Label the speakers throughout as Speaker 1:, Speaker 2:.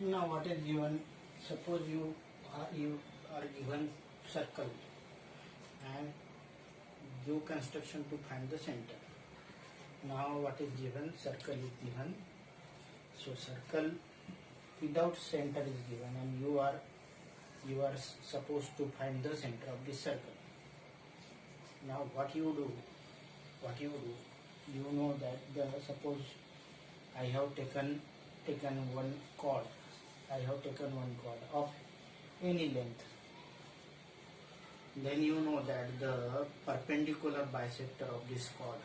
Speaker 1: Now what is given? Suppose you are given circle and do construction to find the center. Now what is given? Circle is given. So circle without center is given, and you are supposed to find the center of this circle. Now what you do? You know that suppose I have taken one chord. I have taken one chord of any length. Then you know that the perpendicular bisector of this chord.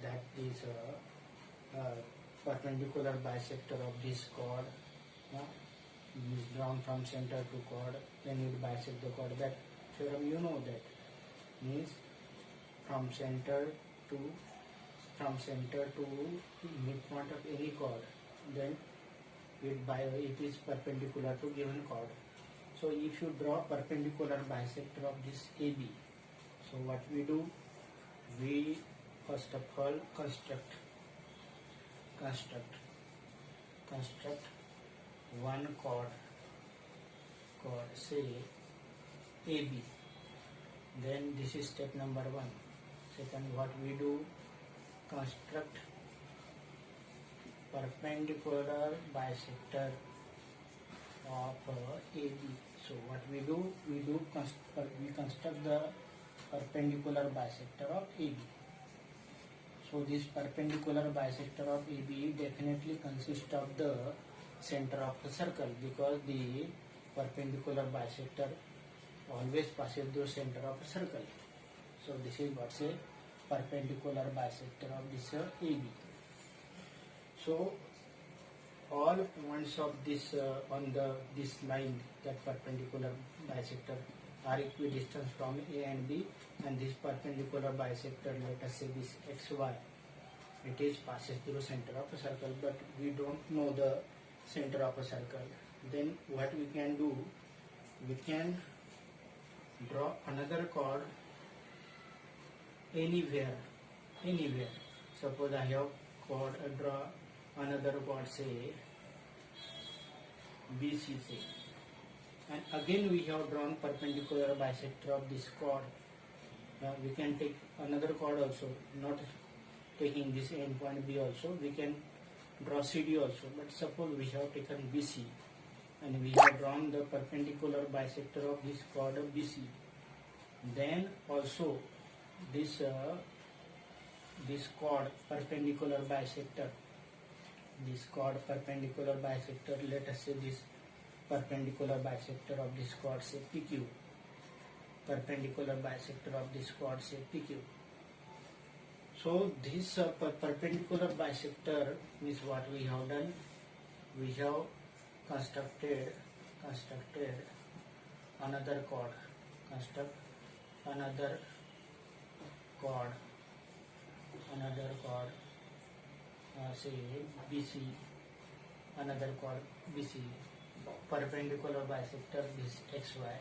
Speaker 1: That is perpendicular bisector of this chord is drawn from center to chord. Then it bisect the chord. That theorem you know that means from center to midpoint of any chord, then it is perpendicular to given chord. So if you draw perpendicular bisector of this AB, so what we do? We first of all construct one chord say AB. Then this is step number 1. Second, what we do? Construct perpendicular bisector of AB. So what we do? We construct the perpendicular bisector of AB. So this perpendicular bisector of AB definitely consists of the center of the circle, because the perpendicular bisector always passes through center of a circle. So this is what's a perpendicular bisector of this AB. So all points of this on this line, that perpendicular bisector, are equidistant from A and B, and this perpendicular bisector, let us say this XY, it is passes through center of a circle, but we don't know the center of a circle. Then what we can do? We can draw another chord anywhere. Suppose I have draw another chord, say BC, say, and again we have drawn perpendicular bisector of this chord. We can take another chord also, not taking this end point B also. We can draw CD also, but suppose we have taken BC and we have drawn the perpendicular bisector of this chord of BC. Then also this chord perpendicular bisector, let us say this perpendicular bisector of this chord, say PQ, perpendicular bisector of this chord, say PQ. So this perpendicular bisector is what we have done. We have constructed another chord. Say BC, another chord BC, perpendicular bisector this XY.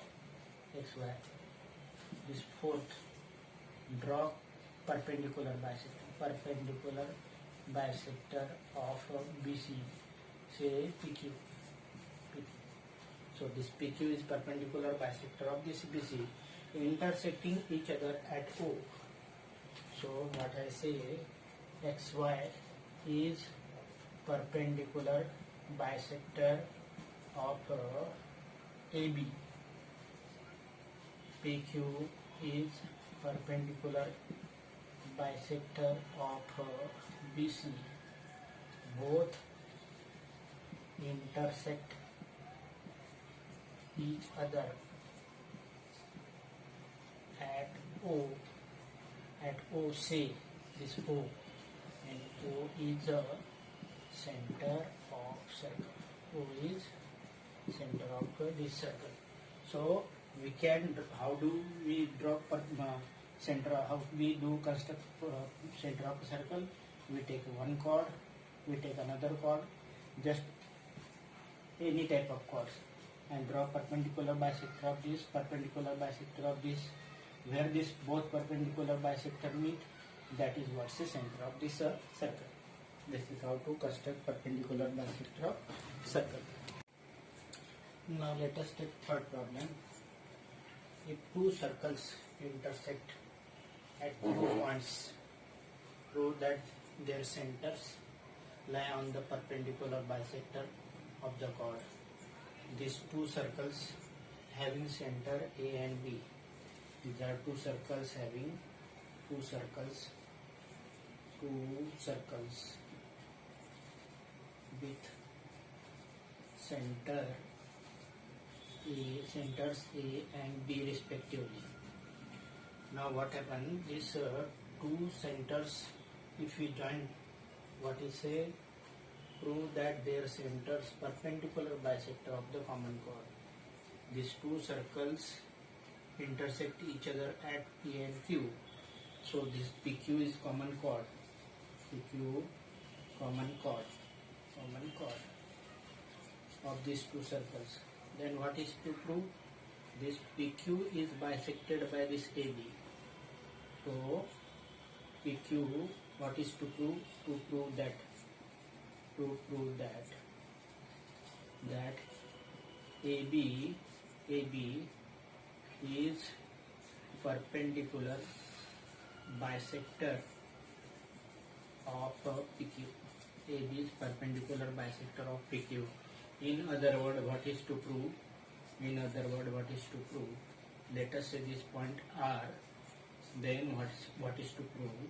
Speaker 1: This fourth, draw perpendicular bisector of BC, say PQ. So this PQ is perpendicular bisector of this BC, intersecting each other at O. So what I say, XY is perpendicular bisector of AB. PQ is perpendicular bisector of BC. Both intersect each other at O. Say this O, and O is the center of circle. O is center of this circle. So we can, how do we draw center? How we do construct center of a circle? We take one chord, we take another chord, just any type of chords, and draw perpendicular bisector of this, where this both perpendicular bisector meet. That is what's the center of this circle. This is how to construct perpendicular bisector of circle. Now let us take third problem. If two circles intersect at 2 points, prove that their centers lie on the perpendicular bisector of the chord. These two circles having center A and B. These are two circles having two circles with centers A and B respectively. Now what happened? These two centers, if we join, what is say, prove that their centers perpendicular bisector of the common chord. These two circles intersect each other at P and Q. So this PQ is common chord. PQ common chord of these two circles. Then what is to prove? This PQ is bisected by this AB. So PQ, what is to prove? To prove that AB is perpendicular bisector of PQ. AB is perpendicular bisector of PQ. In other word, what is to prove? Let us say this point R. Then what is to prove?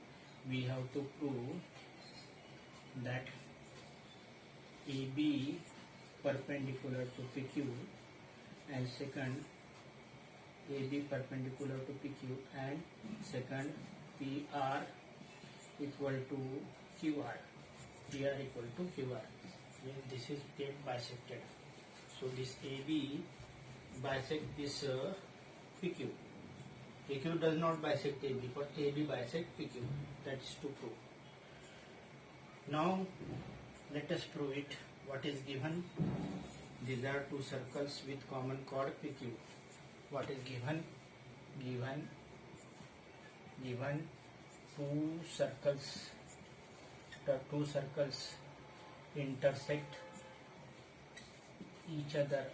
Speaker 1: We have to prove that AB perpendicular to PQ, and second AB perpendicular to PQ, and second PR equal to QR. PR equal to QR. When this is get bisected. So this AB bisect this PQ. PQ does not bisect AB, but AB bisect PQ. That is to prove. Now let us prove it. What is given? These are two circles with common chord PQ. What is given? Given two circles. The two circles intersect each other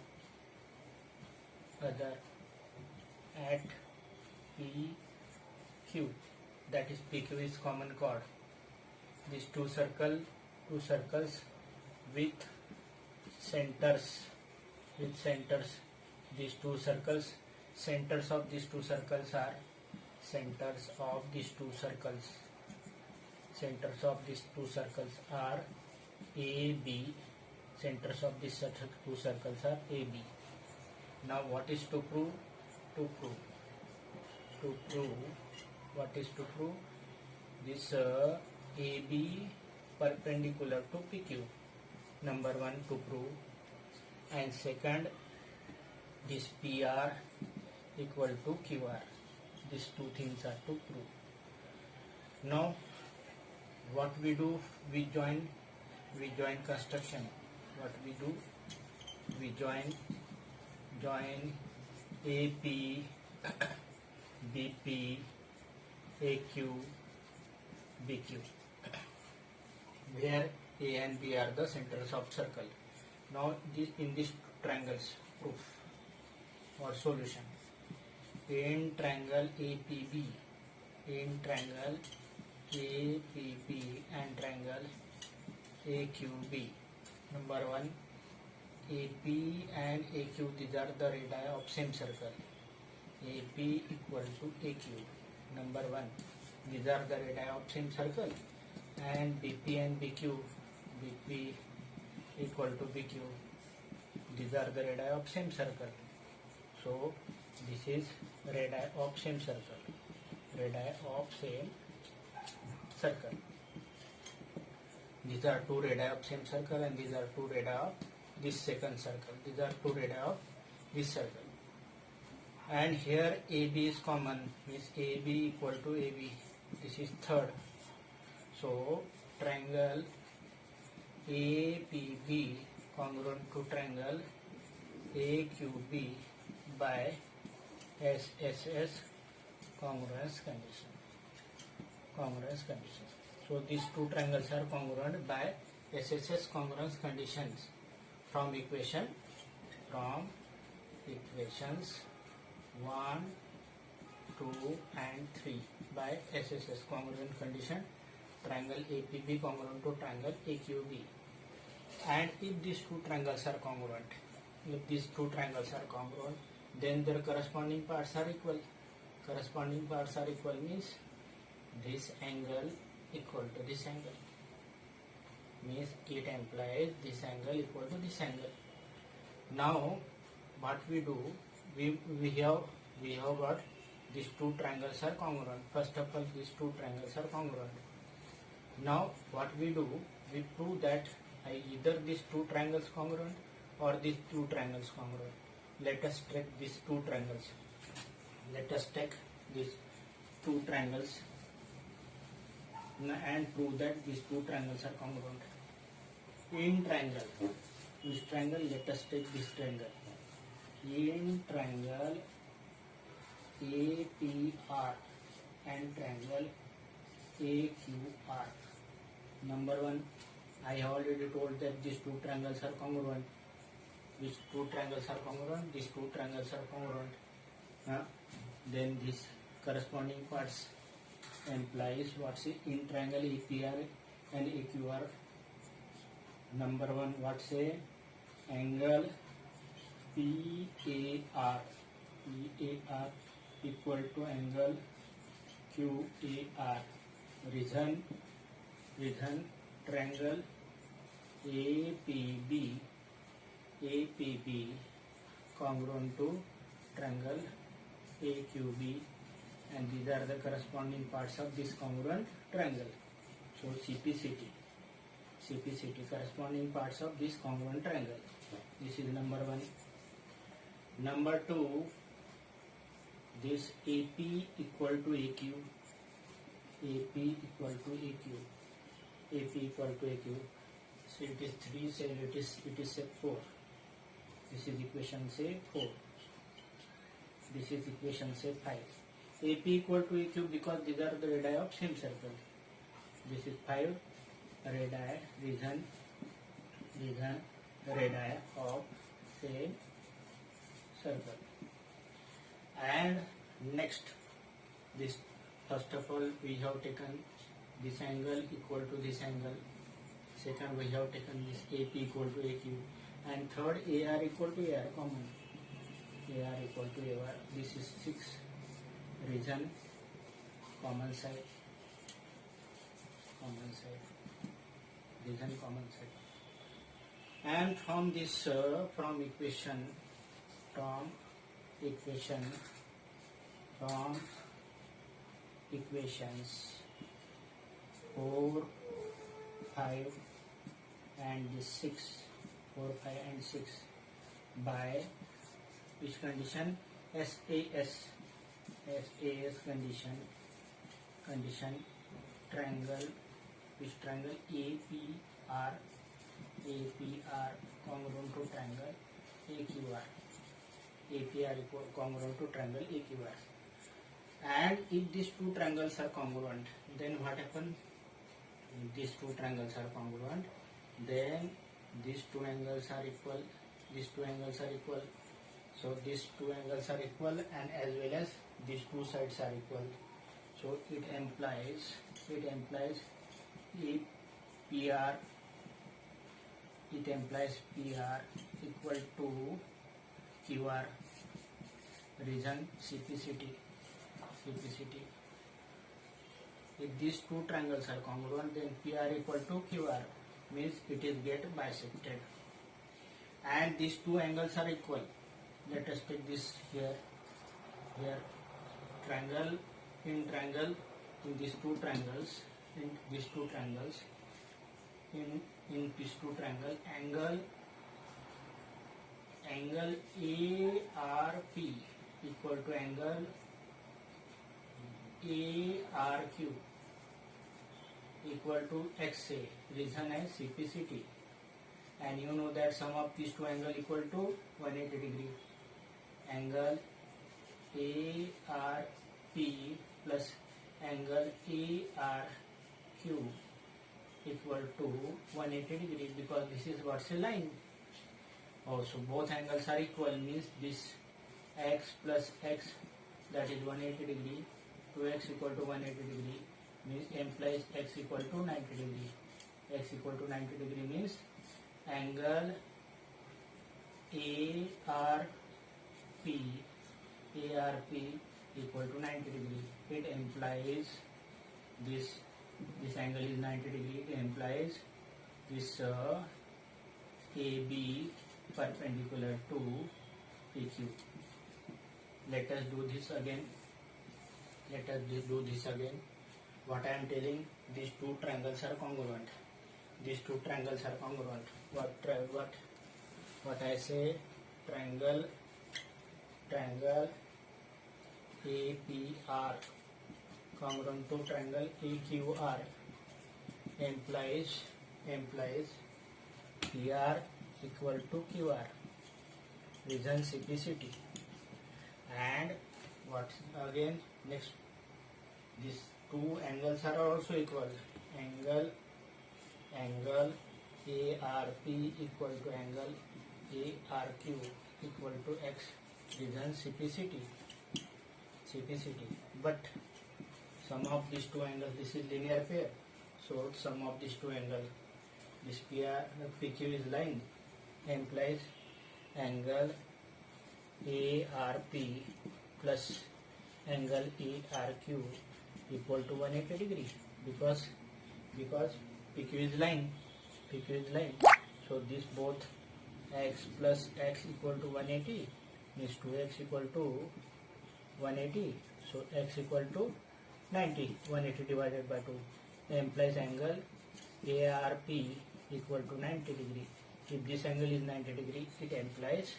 Speaker 1: at PQ. That is PQ is common chord. These two circles with centers. These two circles, centers of these two circles are AB. Centers of these two circles are AB. Now what is to prove? What is to prove? This AB perpendicular to PQ. Number one to prove, and second this PR equal to QR. These two things are to prove. Now what we do? We join construction. What we do? We join AP, BP, AQ, BQ, where A and B are the centers of circle. Now in these triangles, proof or solution. In triangle APB, and triangle AQB. Number one, AP and AQ, these are the radii of same circle. AP equal to AQ. Number one, these are the radii of same circle. And BP and BQ, BP equal to BQ. These are the radii of same circle. So this is radii of same circle. These are two radii of same circle, and these are two radii of this second circle. These are two radii of this circle. And here AB is common, means AB equal to AB. This is third. So triangle APB congruent to triangle AQB by SSS congruence condition. So these two triangles are congruent by SSS congruence conditions from equations 1, 2 and 3 by SSS congruent condition triangle APB congruent to triangle AQB. And if these two triangles are congruent, then their corresponding parts are equal. Corresponding parts are equal means this angle equal to this angle, means it implies this angle equal to this angle. Now what we do, we have got these two triangles are congruent. First of all, these two triangles are congruent. Now what we do, we prove that either these two triangles congruent or these two triangles congruent. Let us take these two triangles. Let us take these two triangles and prove that these two triangles are congruent. In triangle, which triangle? Let us take this triangle. In triangle APR and triangle AQR. Number one, I have already told that these two triangles are congruent. Which two triangles are congruent? These two triangles are congruent. Then this corresponding parts implies what's it in triangle APR and AQR. Number one, what's a angle PAR equal to angle QAR. Reason triangle APB congruent to triangle AQB, and these are the corresponding parts of this congruent triangle. So CPCT corresponding parts of this congruent triangle. This is number one. Number two, this AP equal to AQ. AP equal to AQ. So it is 3, so it is say 4. This is equation say 4. This is equation say 5. AP equal to AQ because these are the radii of same circle. This is 5 radii, reason radii of same circle. And next, this first of all we have taken this angle equal to this angle. Second, we have taken this AP equal to AQ, and third, AR equal to AR common. AR equal to AR. This is 6. Reason common side. Reason common side. And from this from equations 4, 5 and 6, 4, 5 and 6 by which condition? SAS condition triangle, which triangle APR congruent to triangle AQR. APR equal congruent to triangle AQR. And if these two triangles are congruent, then what happens? These two triangles are congruent, then these two angles are equal. So these two angles are equal, and as well as these two sides are equal. So it implies PR equal to QR. Reason CPCT. If these two triangles are congruent, then PR equal to QR, means it is get bisected. And these two angles are equal. Let us take this here triangle in these two triangles, angle ARP equal to angle ARQ equal to XA. Reason is CPCT, and you know that sum of these two angles equal to 180 degree. Angle ARP plus angle ARQ PQ equal to 180 degree, because this is what's a line. Also both angles are equal, means this x plus x, that is 180 degree, 2x equal to 180 degree, means implies x equal to 90 degree. X equal to 90 degree means angle ARP equal to 90 degree. It implies this angle is 90 degree. It implies this AB perpendicular to PQ. Let us do this again. What I am telling, these two triangles are congruent. What I say, triangle APR congruent to triangle EQR implies PR equal to QR. Reason simplicity. And what again, next, these two angles are also equal. Angle ARP equal to angle ARQ equal to x. Reason simplicity. But sum of these two angles, this is linear pair, so sum of these two angles, this PQ is line, implies angle ARP plus angle ARQ equal to 180 degree, because PQ is line. So this both x plus x equal to 180 means 2x equal to 180. So x equal to 90. 180 divided by 2 implies angle ARP equal to 90 degree. If this angle is 90 degree, it implies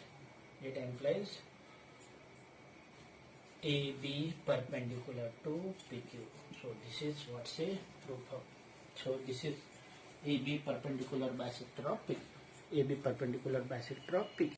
Speaker 1: AB perpendicular to PQ. So this is what's a proof of. So this is AB perpendicular bisector of PQ.